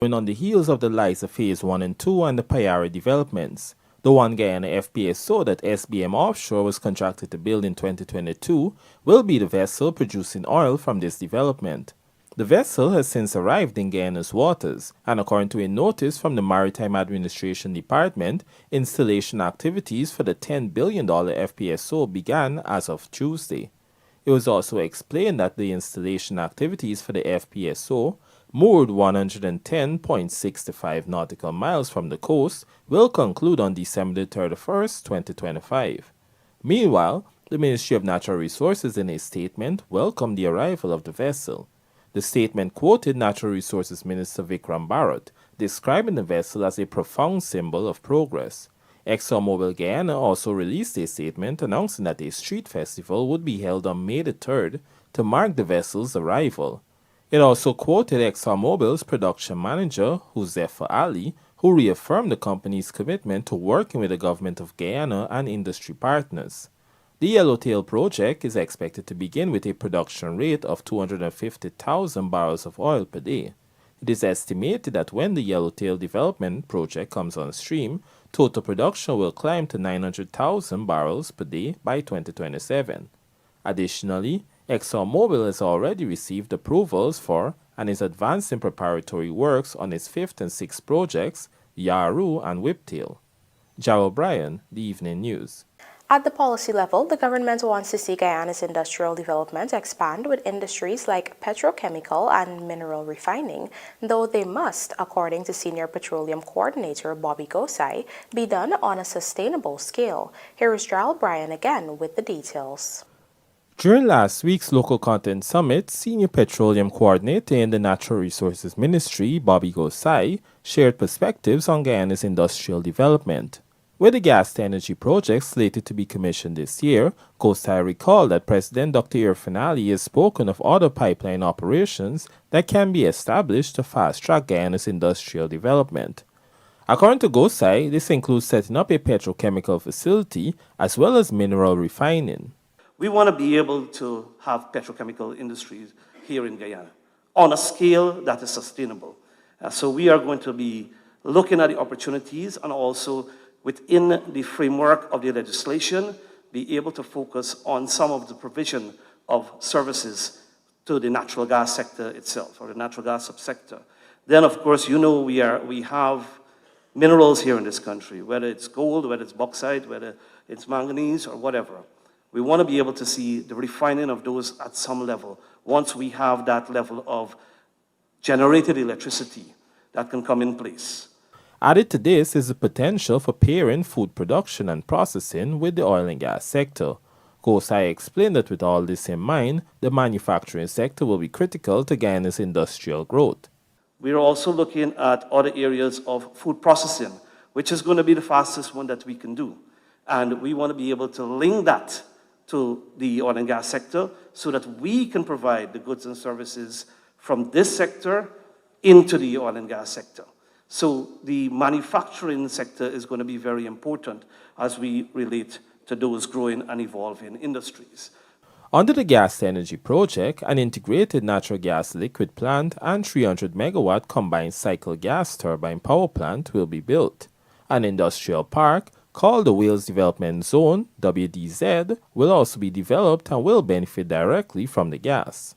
Going on the heels of the Liza Phase 1 and 2 and the Payara developments. The One Guyana FPSO that SBM Offshore was contracted to build in 2022 will be the vessel producing oil from this development. The vessel has since arrived in Guyana's waters, and according to a notice from the Maritime Administration Department, installation activities for the $10 billion FPSO began as of Tuesday. It was also explained that the installation activities for the FPSO, moored 110.65 nautical miles from the coast, will conclude on December 31, 2025. Meanwhile, the Ministry of Natural Resources in a statement welcomed the arrival of the vessel. The statement quoted Natural Resources Minister Vikram Bharat, describing the vessel as a profound symbol of progress. ExxonMobil Guyana also released a statement announcing that a street festival would be held on May the 3rd to mark the vessel's arrival. It also quoted ExxonMobil's production manager, Huzaifa Ali, who reaffirmed the company's commitment to working with the government of Guyana and industry partners. The Yellowtail project is expected to begin with a production rate of 250,000 barrels of oil per day. It is estimated that when the Yellowtail development project comes on stream, total production will climb to 900,000 barrels per day by 2027. Additionally, ExxonMobil has already received approvals for and is advancing preparatory works on its fifth and sixth projects, Yaru and Whiptail. Jarrell Bryan, The Evening News. At the policy level, the government wants to see Guyana's industrial development expand with industries like petrochemical and mineral refining, though they must, according to Senior Petroleum Coordinator Bobby GOSSAI, be done on a sustainable scale. Here is Jarrell Bryan again with the details. During last week's Local Content Summit, Senior Petroleum Coordinator in the Natural Resources Ministry, Bobby GOSSAI, shared perspectives on Guyana's industrial development. With the gas-to-energy project slated to be commissioned this year, GOSSAI recalled that President Dr. REFINERY has spoken of other pipeline operations that can be established to fast-track Guyana's industrial development. According to GOSSAI, this includes setting up a petrochemical facility as well as mineral refining. We want to be able to have petrochemical industries here in Guyana on a scale that is sustainable. So we are going to be looking at the opportunities and also within the framework of the legislation, be able to focus on some of the provision of services to the natural gas sector itself, or the natural gas subsector. Then, of course, you know we have minerals here in this country, whether it's gold, whether it's bauxite, whether it's manganese, or whatever. We want to be able to see the refining of those at some level, once we have that level of generated electricity that can come in place. Added to this is the potential for pairing food production and processing with the oil and gas sector. GOSSAI explained that with all this in mind, the manufacturing sector will be critical to Guyana's industrial growth. We're also looking at other areas of food processing, which is going to be the fastest one that we can do. And we want to be able to link that to the oil and gas sector so that we can provide the goods and services from this sector into the oil and gas sector. So the manufacturing sector is going to be very important as we relate to those growing and evolving industries. Under the gas-to-energy project, an integrated natural gas liquid plant and 300 megawatt combined cycle gas turbine power plant will be built. An industrial park called the Wales Development Zone, WDZ, will also be developed and will benefit directly from the gas.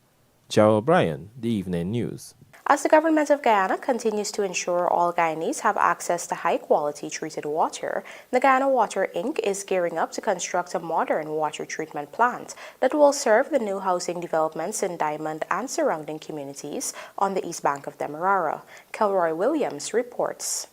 Jarrell Bryan, The Evening News. As the government of Guyana continues to ensure all Guyanese have access to high-quality treated water, the Guyana Water Inc. is gearing up to construct a modern water treatment plant that will serve the new housing developments in Diamond and surrounding communities on the east bank of Demerara. Kelroy Williams reports.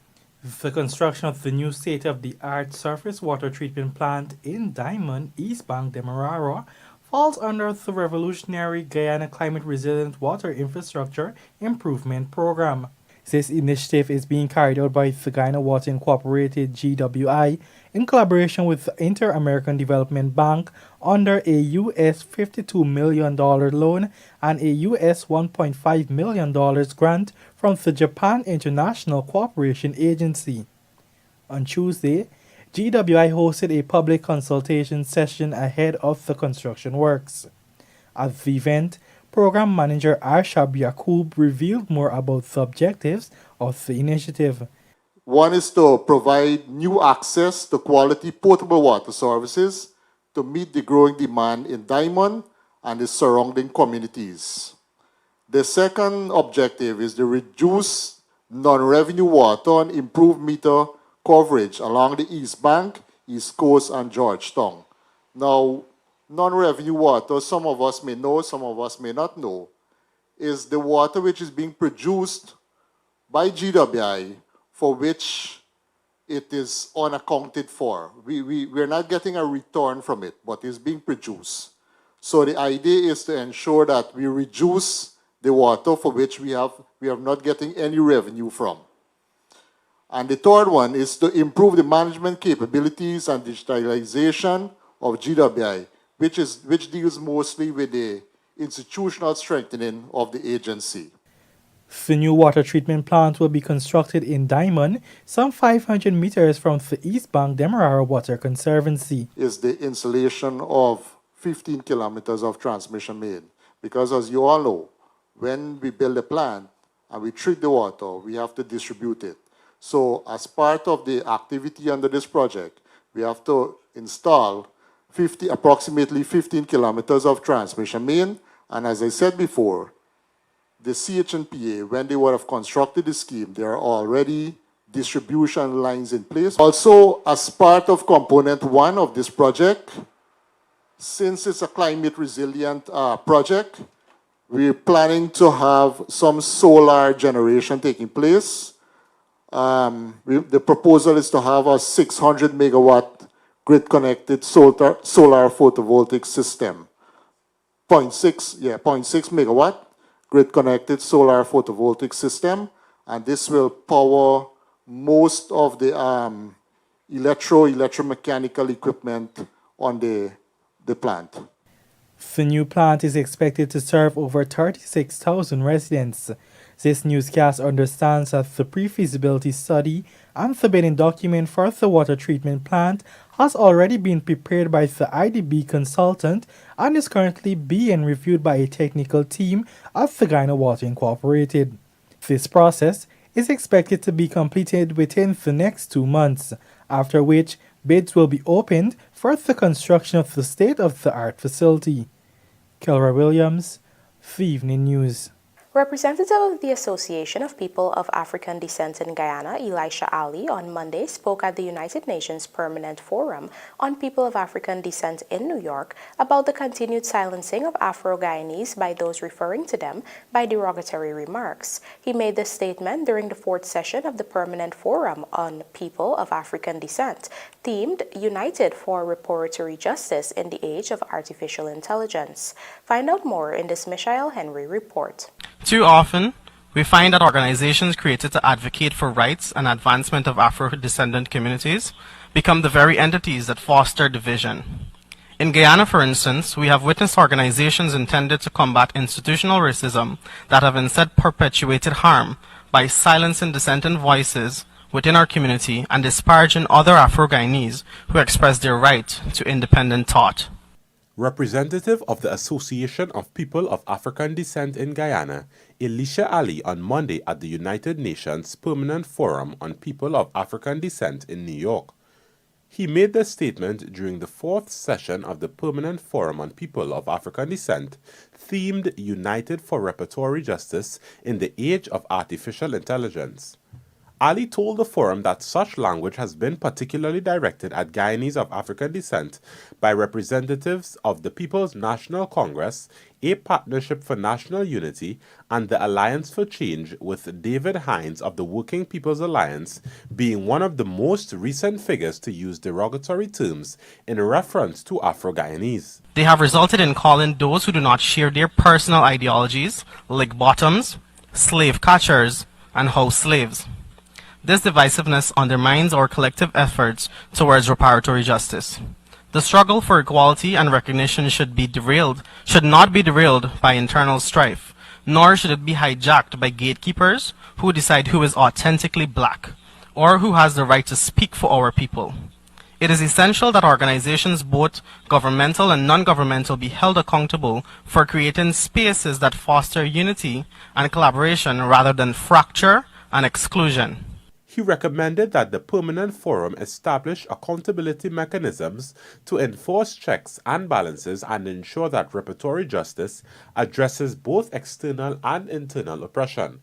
The construction of the new state-of-the-art surface water treatment plant in Diamond, East Bank, Demerara, falls under the revolutionary Guyana Climate Resilient Water Infrastructure Improvement Program. This initiative is being carried out by the Guyana Water Incorporated GWI in collaboration with the Inter-American Development Bank under a US $52 million loan and a US $1.5 million grant from the Japan International Cooperation Agency. On Tuesday, GWI hosted a public consultation session ahead of the construction works. At the event, Program Manager Arshab Yaqub revealed more about the objectives of the initiative. One is to provide new access to quality potable water services to meet the growing demand in Diamond and the surrounding communities. The second objective is to reduce non-revenue water and improve meter coverage along the East Bank, East Coast, and Georgetown. Now, non-revenue water, some of us may know, some of us may not know, is the water which is being produced by GWI for which it is unaccounted for. We're not getting a return from it, but it's being produced. So the idea is to ensure that we reduce the water for which we are not getting any revenue from. And the third one is to improve the management capabilities and digitalization of GWI, which deals mostly with the institutional strengthening of the agency. The new water treatment plant will be constructed in Diamond, some 500 meters from the East Bank Demerara Water Conservancy. Is the installation of 15 kilometers of transmission main. Because as you all know, when we build a plant and we treat the water, we have to distribute it. So as part of the activity under this project, we have to install approximately 15 kilometers of transmission main. And as I said before, the CHNPA, when they would have constructed the scheme, there are already distribution lines in place. Also, as part of component one of this project, since it's a climate resilient project, we're planning to have some solar generation taking place. The proposal is to have a 600 megawatt grid connected solar photovoltaic system. 0.6 megawatt grid connected solar photovoltaic system, and this will power most of the electromechanical equipment on the plant. The new plant is expected to serve over 36,000 residents. This newscast understands that the pre-feasibility study and the bidding document for the water treatment plant has already been prepared by the IDB consultant and is currently being reviewed by a technical team at the Guyana Water Incorporated. This process is expected to be completed within the next 2 months, after which bids will be opened for the construction of the state-of-the-art facility. Kelra Williams, The Evening News. Representative of the Association of People of African Descent in Guyana, Elisha Ali, on Monday spoke at the United Nations Permanent Forum on People of African Descent in New York about the continued silencing of Afro-Guyanese by those referring to them by derogatory remarks. He made this statement during the 4th session of the Permanent Forum on People of African Descent, themed United for Reparatory Justice in the Age of Artificial Intelligence. Find out more in this Michael Henry report. Too often, we find that organizations created to advocate for rights and advancement of Afro-descendant communities become the very entities that foster division. In Guyana, for instance, we have witnessed organizations intended to combat institutional racism that have instead perpetuated harm by silencing dissenting voices within our community and disparaging other Afro-Guyanese who express their right to independent thought. Representative of the Association of People of African Descent in Guyana, Elisha Ali, on Monday at the United Nations Permanent Forum on People of African Descent in New York. He made the statement during the 4th session of the Permanent Forum on People of African Descent, themed United for Reparatory Justice in the Age of Artificial Intelligence. Ali told the forum that such language has been particularly directed at Guyanese of African descent by representatives of the People's National Congress, a Partnership for National Unity, and the Alliance for Change, with David Hines of the Working People's Alliance being one of the most recent figures to use derogatory terms in reference to Afro-Guyanese. They have resulted in calling those who do not share their personal ideologies lick bottoms, slave catchers, and house slaves. This divisiveness undermines our collective efforts towards reparatory justice. The struggle for equality and recognition should not be derailed by internal strife, nor should it be hijacked by gatekeepers who decide who is authentically black, or who has the right to speak for our people. It is essential that organizations, both governmental and non-governmental, be held accountable for creating spaces that foster unity and collaboration rather than fracture and exclusion. He recommended that the Permanent Forum establish accountability mechanisms to enforce checks and balances and ensure that reparatory justice addresses both external and internal oppression.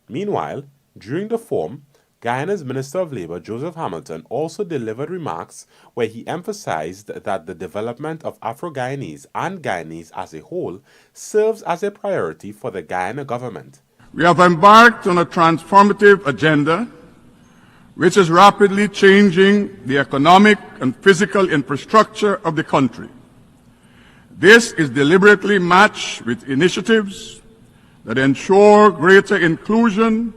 Meanwhile, during the forum, Guyana's Minister of Labour, Joseph Hamilton, also delivered remarks where he emphasized that the development of Afro-Guyanese and Guyanese as a whole serves as a priority for the Guyana government. We have embarked on a transformative agenda which is rapidly changing the economic and physical infrastructure of the country. This is deliberately matched with initiatives that ensure greater inclusion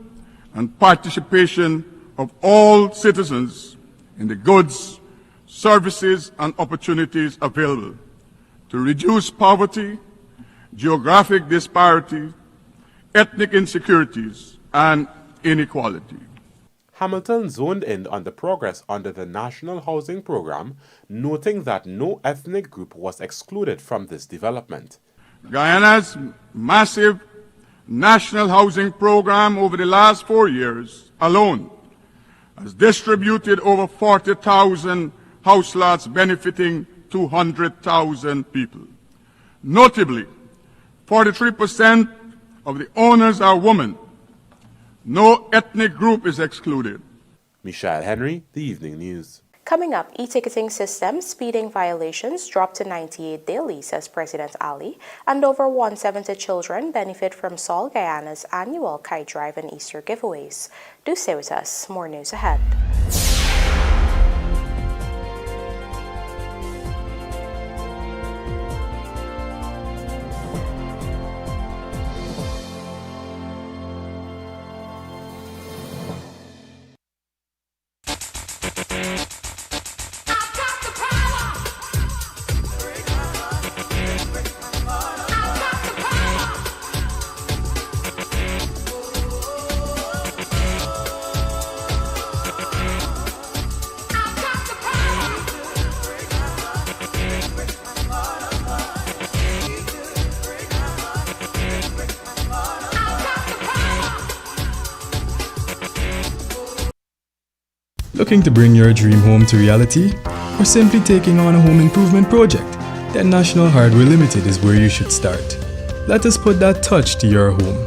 and participation of all citizens in the goods, services, and opportunities available to reduce poverty, geographic disparity, ethnic insecurities, and inequality. Hamilton zoned in on the progress under the National Housing Program, noting that no ethnic group was excluded from this development. Guyana's massive National Housing Program over the last 4 years alone has distributed over 40,000 house lots benefiting 200,000 people. Notably, 43% of the owners are women. No ethnic group is excluded. Michelle Henry, The Evening News. Coming up, e-ticketing system speeding violations dropped to 98 daily, says President Ali, and over 170 children benefit from Sol Guyana's annual KITE Drive and Easter giveaways. Do stay with us. More news ahead. Looking to bring your dream home to reality? Or simply taking on a home improvement project? Then National Hardware Limited is where you should start. Let us put that touch to your home.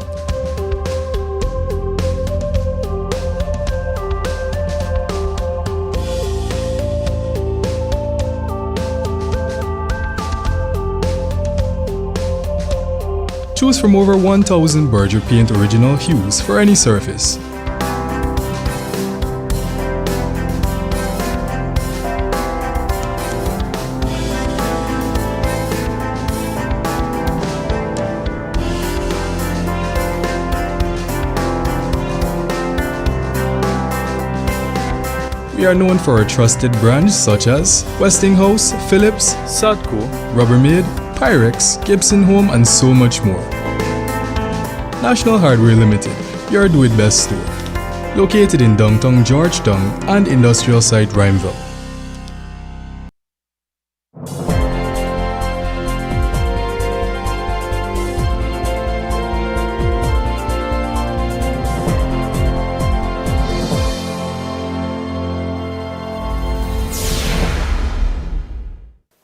Choose from over 1,000 Berger Paint original hues for any surface. We are known for our trusted brands such as Westinghouse, Philips, Sadco, Rubbermaid, Pyrex, Gibson Home, and so much more. National Hardware Limited, your do-it-best store. Located in downtown Georgetown and industrial site Rhymeville.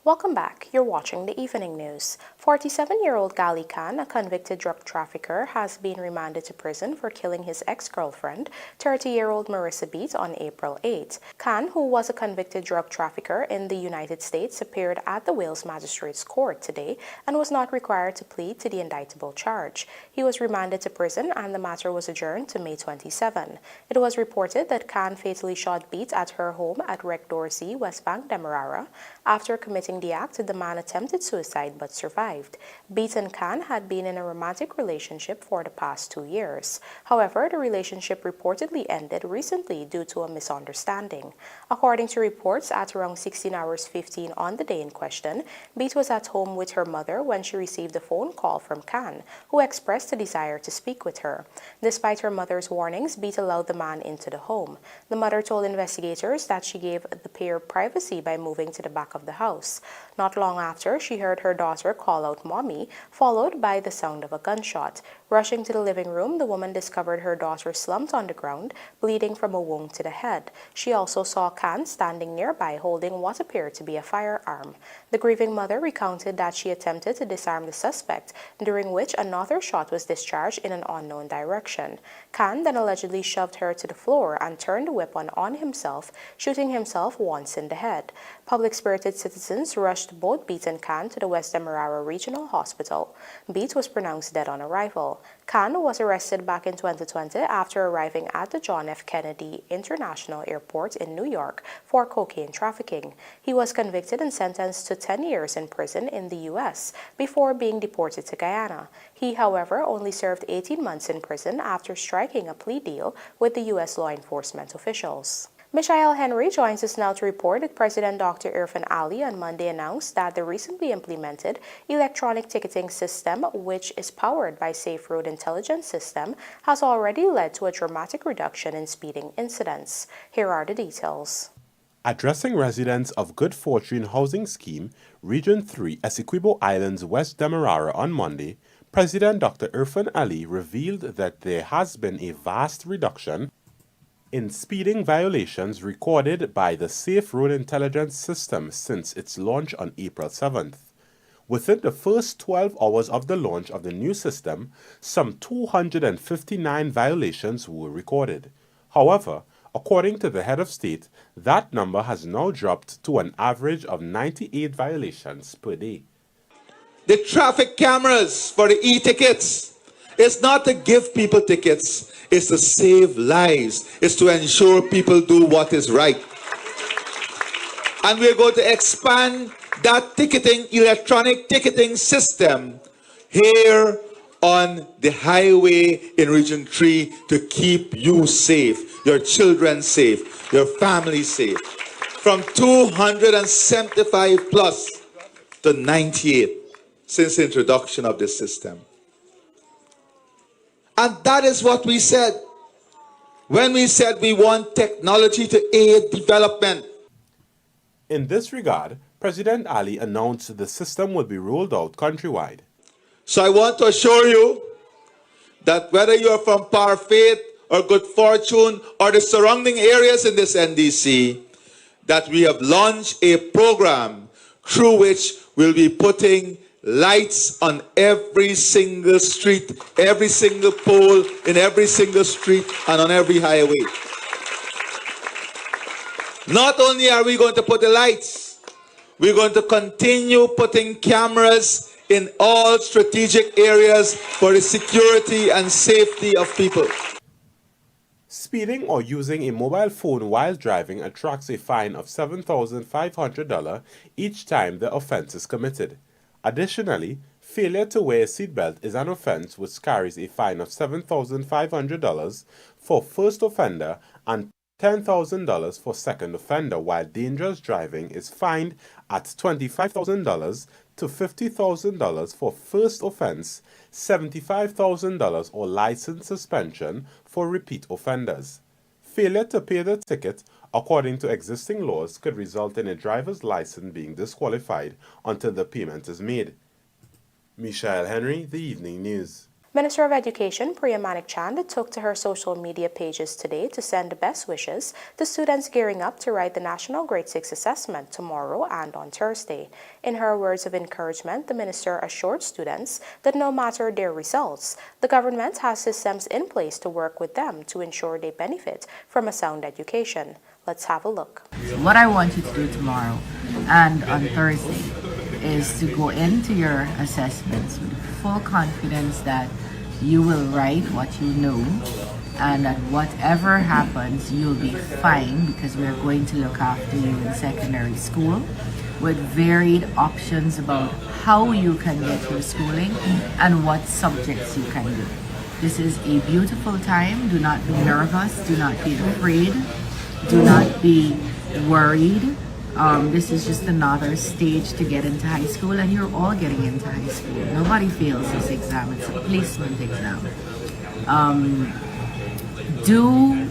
Welcome back. You're watching the Evening News. 47-year-old Gali Khan, a convicted drug trafficker, has been remanded to prison for killing his ex-girlfriend, 30-year-old Marissa Beat, on April 8. Khan, who was a convicted drug trafficker in the United States, appeared at the Wales Magistrates Court today and was not required to plead to the indictable charge. He was remanded to prison and the matter was adjourned to May 27. It was reported that Khan fatally shot Beat at her home at Rec Dorsey, West Bank, Demerara, after committing Following the act, the man attempted suicide but survived. Beat and Khan had been in a romantic relationship for the past 2 years. However, the relationship reportedly ended recently due to a misunderstanding. According to reports, at around 16 hours 15 on the day in question, Beat was at home with her mother when she received a phone call from Khan, who expressed a desire to speak with her. Despite her mother's warnings, Beat allowed the man into the home. The mother told investigators that she gave the pair privacy by moving to the back of the house. Not long after, she heard her daughter call out "Mommy," followed by the sound of a gunshot. Rushing to the living room, the woman discovered her daughter slumped on the ground, bleeding from a wound to the head. She also saw Khan standing nearby holding what appeared to be a firearm. The grieving mother recounted that she attempted to disarm the suspect, during which another shot was discharged in an unknown direction. Khan then allegedly shoved her to the floor and turned the weapon on himself, shooting himself once in the head. Public-spirited citizens rushed both Beat and Khan to the West Demerara Regional Hospital. Beat was pronounced dead on arrival. Khan was arrested back in 2020 after arriving at the John F. Kennedy International Airport in New York for cocaine trafficking. He was convicted and sentenced to 10 years in prison in the U.S. before being deported to Guyana. He, however, only served 18 months in prison after striking a plea deal with the U.S. law enforcement officials. Michael Henry joins us now to report that President Dr. Irfan Ali on Monday announced that the recently implemented electronic ticketing system, which is powered by Safe Road Intelligence System, has already led to a dramatic reduction in speeding incidents. Here are the details. Addressing residents of Good Fortune Housing Scheme, Region 3, Essequibo Islands, West Demerara on Monday, President Dr. Irfan Ali revealed that there has been a vast reduction in speeding violations recorded by the Safe Road Intelligence System since its launch on April 7th. Within the first 12 hours of the launch of the new system, some 259 violations were recorded. However, according to the head of state, that number has now dropped to an average of 98 violations per day. The traffic cameras for the e-tickets is not to give people tickets, it's to save lives, it's to ensure people do what is right. And we're going to expand that electronic ticketing system here on the highway in Region 3 to keep you safe, your children safe, your family safe. From 275 plus to 98 since the introduction of this system. And that is what we said when we said we want technology to aid development. In this regard, President Ali announced the system will be rolled out countrywide. So I want to assure you that whether you are from Parfaith or Good Fortune or the surrounding areas in this NDC, that we have launched a program through which we'll be putting lights on every single street, every single pole, in every single street, and on every highway. Not only are we going to put the lights, we're going to continue putting cameras in all strategic areas for the security and safety of people. Speeding or using a mobile phone while driving attracts a fine of $7,500 each time the offense is committed. Additionally, failure to wear a seatbelt is an offense which carries a fine of $7,500 for first offender and $10,000 for second offender, while dangerous driving is fined at $25,000 to $50,000 for first offense, $75,000 or license suspension for repeat offenders. Failure to pay the ticket, according to existing laws, could result in a driver's license being disqualified until the payment is made. Michael Henry, The Evening News. Minister of Education Priya Manik-Chand took to her social media pages today to send best wishes to students gearing up to write the National Grade 6 Assessment tomorrow and on Thursday. In her words of encouragement, the minister assured students that no matter their results, the government has systems in place to work with them to ensure they benefit from a sound education. Let's have a look. What I want you to do tomorrow and on Thursday is to go into your assessments with full confidence that you will write what you know and that whatever happens, you'll be fine because we're going to look after you in secondary school. with varied options about how you can get your schooling and what subjects you can do. This is a beautiful time. Do not be nervous. Do not be afraid. Do not be worried. This is just another stage to get into high school, and you're all getting into high school. Nobody fails this exam. It's a placement exam. Do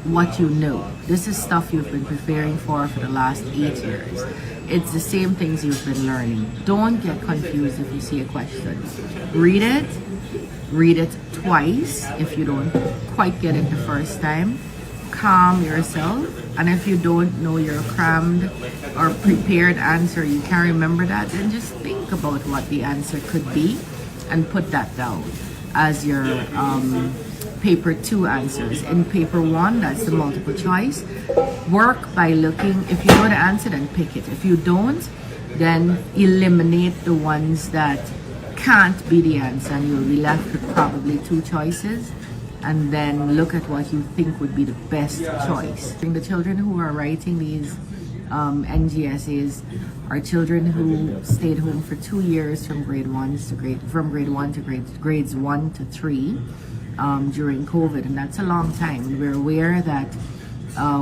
what you know. This is stuff you've been preparing for the last 8 years. It's the same things you've been learning. Don't get confused if you see a question. Read it twice if you don't quite get it the first time. Calm yourself, and if you don't know your crammed or prepared answer, you can't remember that, then just think about what the answer could be and put that down as your paper 2 answers. In paper 1, that's the multiple choice. Work by looking. If you know the answer, then pick it. If you don't, then eliminate the ones that can't be the answer, and you'll be left with probably 2 choices, and then look at what you think would be the best choice. The children who are writing these NGSAs are children who stayed home for 2 years from grade 1 to grades 1 to 3 during COVID, and that's a long time. We're aware that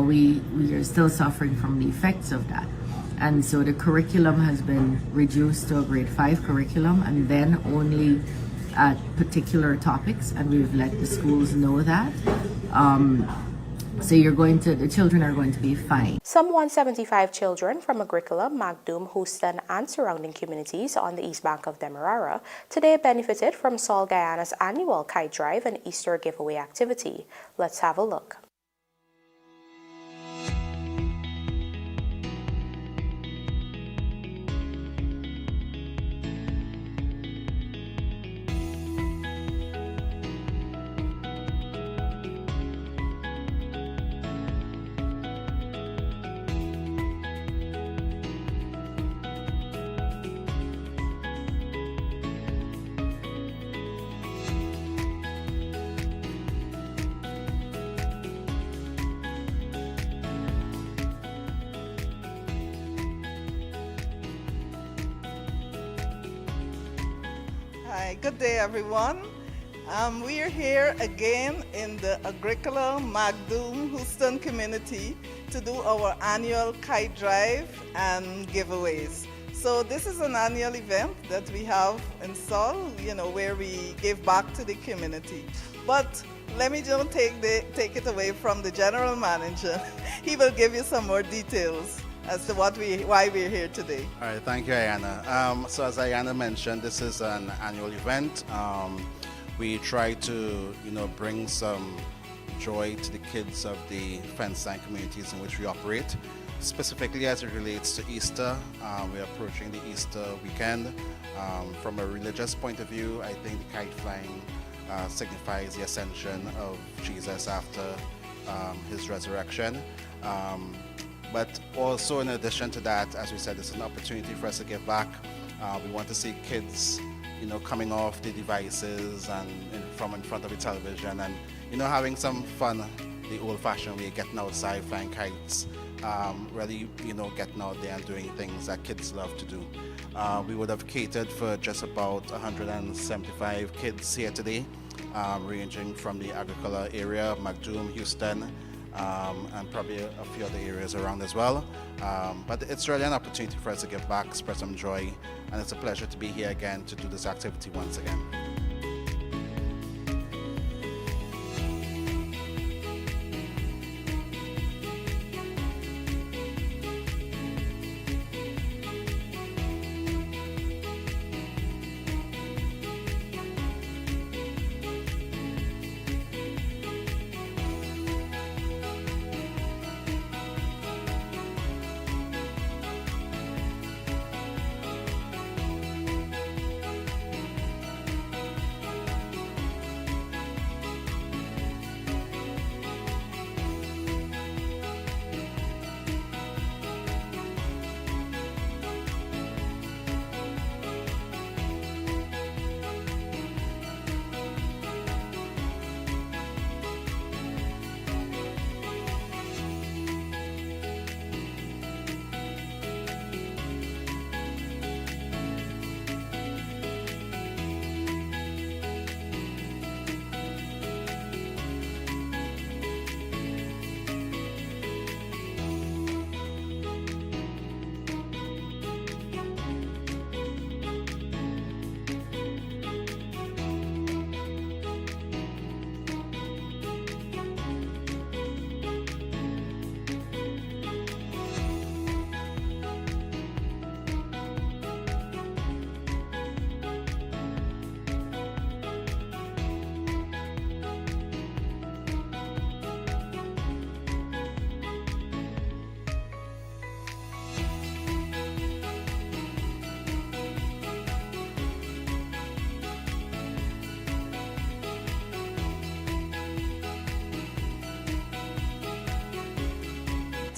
we are still suffering from the effects of that. And so the curriculum has been reduced to a grade 5 curriculum, and then only at particular topics, and we've let the schools know that. So the children are going to be fine. Some 175 children from Agricola, Magdum, Houston, and surrounding communities on the east bank of Demerara today benefited from Sol Guyana's annual kite drive and Easter giveaway activity. Let's have a look. Hi, good day everyone. We are here again in the Agricola, Magdum, Houston community to do our annual kite drive and giveaways. So this is an annual event that we have in Sol, where we give back to the community. But let me just take it away from the general manager. He will give you some more details as to why we're here today. All right, thank you, Ayana. So as Ayana mentioned, this is an annual event. We try to, bring some joy to the kids of the fence line communities in which we operate. Specifically as it relates to Easter, we're approaching the Easter weekend. From a religious point of view, I think the kite flying signifies the ascension of Jesus after his resurrection. But also in addition to that, as we said, it's an opportunity for us to give back. We want to see kids, coming off the devices and from in front of the television and, having some fun the old-fashioned way, getting outside, flying kites, really, getting out there and doing things that kids love to do. We would have catered for just about 175 kids here today, ranging from the Agricola area, Magdum, Houston, and probably a few other areas around as well. But it's really an opportunity for us to give back, spread some joy, and it's a pleasure to be here again to do this activity once again.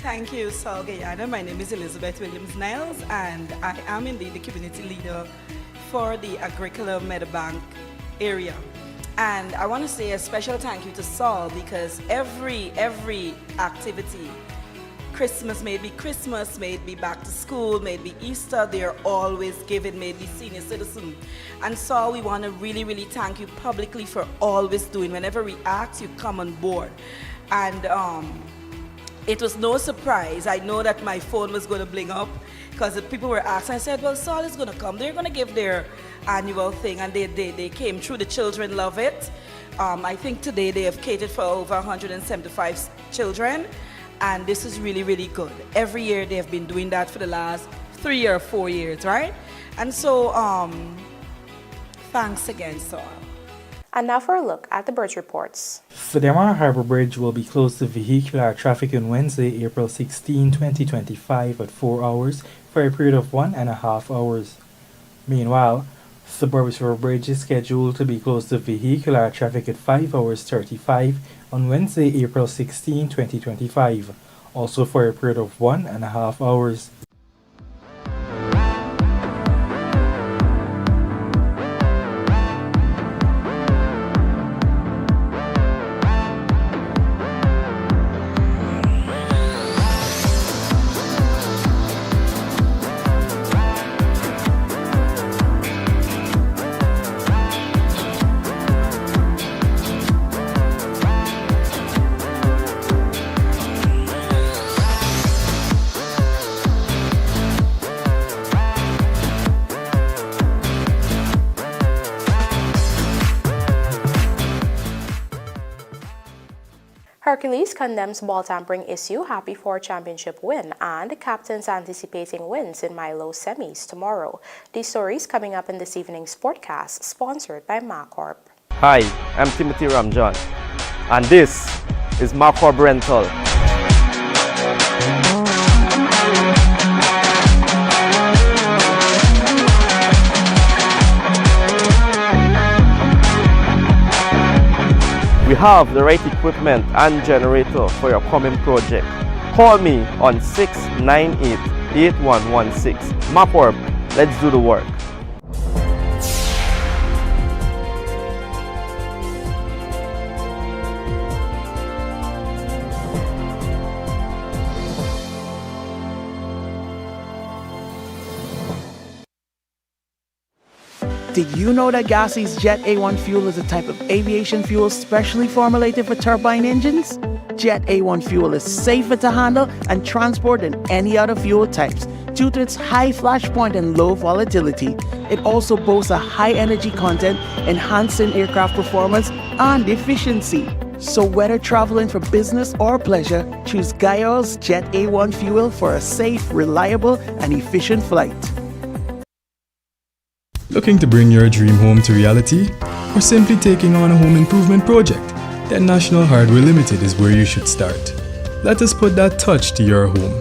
Thank you, South Guyana. My name is Elizabeth Williams-Niles, and I am indeed the community leader for the Agricola Meadowbank area. And I want to say a special thank you to Saul, because every activity, Christmas, may it be back to school, may it be Easter, they're always giving, may it be senior citizen. And Saul, we want to really, really thank you publicly for always doing. Whenever we ask, you come on board. And it was no surprise. I know that my phone was going to bling up because people were asking. I said, well, Saul is going to come. They're going to give their annual thing, and they came through. The children love it. I think today they have catered for over 175 children, and this is really, really good. Every year they have been doing that for the last 3 or 4 years, right? And so, thanks again, Saul. And now for a look at the bridge reports. The Damara Harbour Bridge will be closed to vehicular traffic on Wednesday, April 16, 2025 at 4 hours for a period of 1.5 hours. Meanwhile, the Burbs River Bridge is scheduled to be closed to vehicular traffic at 5 hours 35 on Wednesday, April 16, 2025, also for a period of 1.5 hours. Hercules condemns ball tampering issue, happy for championship win, and captains anticipating wins in Milo semis tomorrow. These stories coming up in this evening's Sportcast, sponsored by Macorp. Hi, I'm Timothy Ramjan, and this is Macorp Rental. We have the right equipment and generator for your coming project. Call me on 698-8116. Macorp, let's do the work. Did you know that GOSSAI's Jet A1 fuel is a type of aviation fuel specially formulated for turbine engines? Jet A1 fuel is safer to handle and transport than any other fuel types due to its high flash point and low volatility. It also boasts a high energy content, enhancing aircraft performance and efficiency. So whether traveling for business or pleasure, choose GUYANA'S Jet A1 fuel for a safe, reliable, and efficient flight. Looking to bring your dream home to reality? Or simply taking on a home improvement project? Then National Hardware Limited is where you should start. Let us put that touch to your home.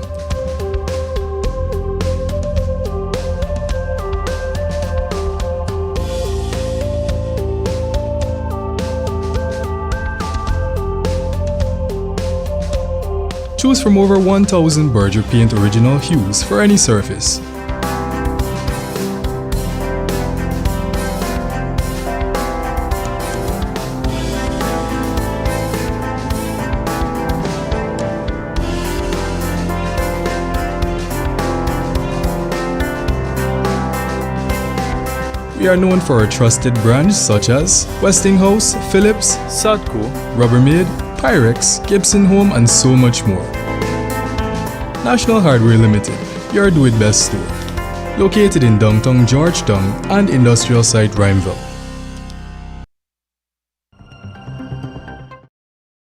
Choose from over 1,000 Berger Paint original hues for any surface. We are known for our trusted brands such as Westinghouse, Philips, Sadco, Rubbermaid, Pyrex, Gibson Home, and so much more. National Hardware Limited, your do-it-best store. Located in downtown Georgetown and industrial site Rhymeville.